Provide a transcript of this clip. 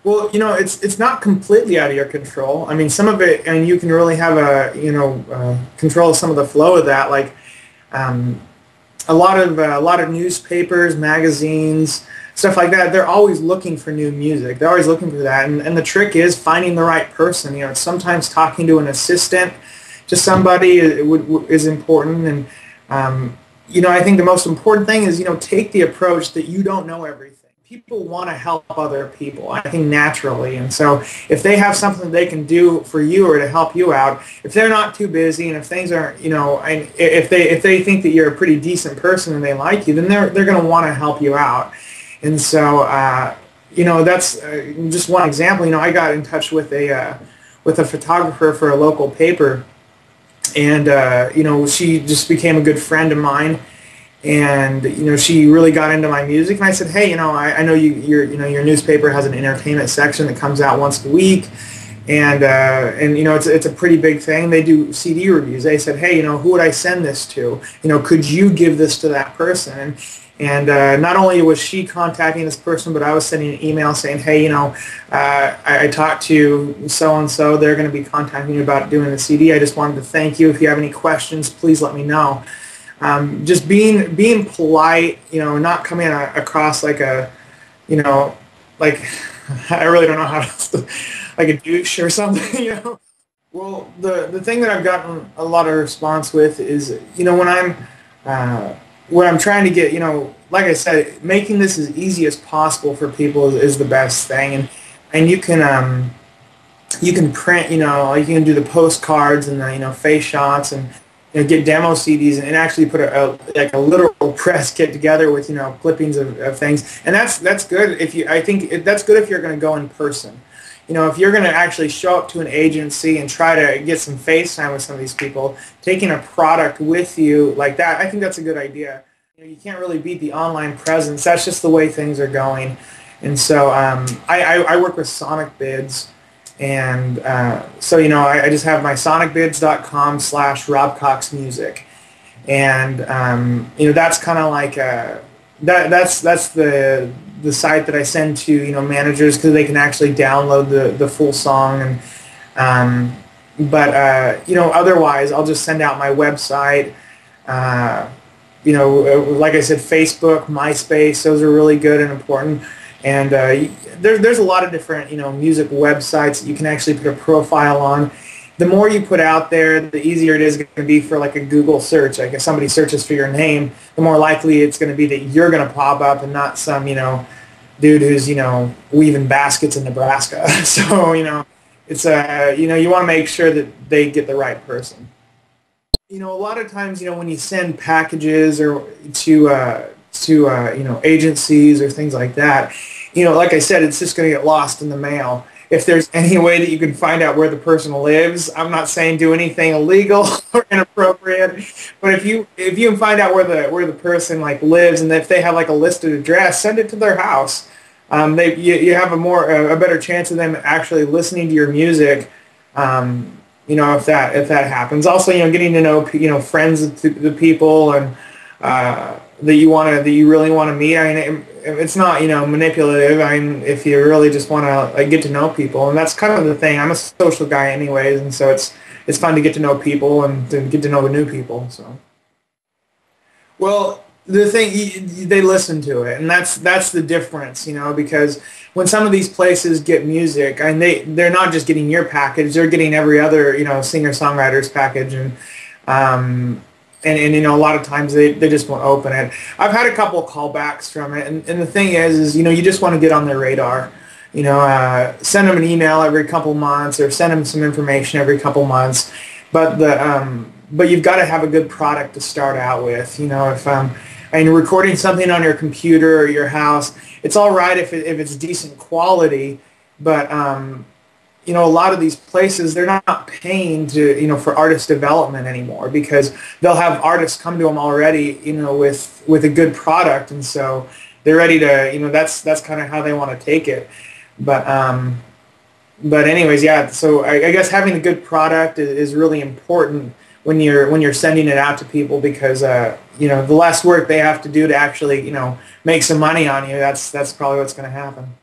Well, it's not completely out of your control. I mean, some of it, and you can really have control of some of the flow of that. Like um, a lot of newspapers, magazines, stuff like that. They're always looking for new music. They're always looking for that, and the trick is finding the right person. It's sometimes talking to an assistant, to somebody is important, and I think the most important thing is take the approach that you don't know everything. People want to help other people, I think, naturally. And so if they have something they can do for you or to help you out, if they're not too busy and if things aren't, and if they think that you're a pretty decent person and they like you, then they're going to want to help you out. And so, that's just one example. I got in touch with a photographer for a local paper, and she just became a good friend of mine. And she really got into my music, and I said, hey, I know your newspaper has an entertainment section that comes out once a week, and it's a pretty big thing. They do CD reviews. They said, hey, who would I send this to? Could you give this to that person? And not only was she contacting this person, but I was sending an email saying, hey, I talked to so and so. They're going to be contacting you about doing the CD. I just wanted to thank you. If you have any questions, please let me know. Just being polite, not coming across like like I really don't know how to, like a douche or something. Well, the thing that I've gotten a lot of response with is, when I'm trying to get, like I said, making this as easy as possible for people is the best thing, and you can print, you can do the postcards and the face shots and get demo CDs and actually put a literal press kit together with clippings of things, and that's good that's good if you're going to go in person. If you're going to actually show up to an agency and try to get some face time with some of these people, taking a product with you like that, I think that's a good idea. You can't really beat the online presence. That's just the way things are going. And so I work with Sonic Bids. And so, I just have my sonicbids.com/Rob Cox Music. And, that's kind of like, that's the site that I send to, managers, because they can actually download the full song. And, otherwise I'll just send out my website. Like I said, Facebook, MySpace, those are really good and important. And there's a lot of different, music websites that you can actually put a profile on. The more you put out there, the easier it is going to be for like a Google search. Like if somebody searches for your name, the more likely it's going to be that you're going to pop up and not some, dude who's, weaving baskets in Nebraska. So, it's you want to make sure that they get the right person. A lot of times, when you send packages or to agencies or things like that, like I said, it's just going to get lost in the mail. If there's any way that you can find out where the person lives, I'm not saying do anything illegal or inappropriate, but if you can find out where the person lives, and if they have a listed address, send it to their house. You have a better chance of them actually listening to your music. If that happens. Also, getting to know friends of the people and that you really want to meet. I mean, it's not manipulative. I mean, if you really just want to get to know people, and that's kind of the thing. I'm a social guy anyways, and so it's fun to get to know people and to get to know the new people. So, well, the thing, they listen to it, and that's the difference, because when some of these places get music, and they're not just getting your package, they're getting every other singer-songwriter's package, and a lot of times they just won't open it. I've had a couple of callbacks from it, and the thing is you just want to get on their radar. Send them an email every couple months, or send them some information every couple months, but you've got to have a good product to start out with. If recording something on your computer or your house, it's all right if it's decent quality, but a lot of these places, they're not paying to for artist development anymore, because they'll have artists come to them already with a good product, and so they're ready to that's kind of how they want to take it. But anyways, yeah. So I guess having a good product is really important when you're sending it out to people, because the less work they have to do to actually make some money on you, that's probably what's going to happen.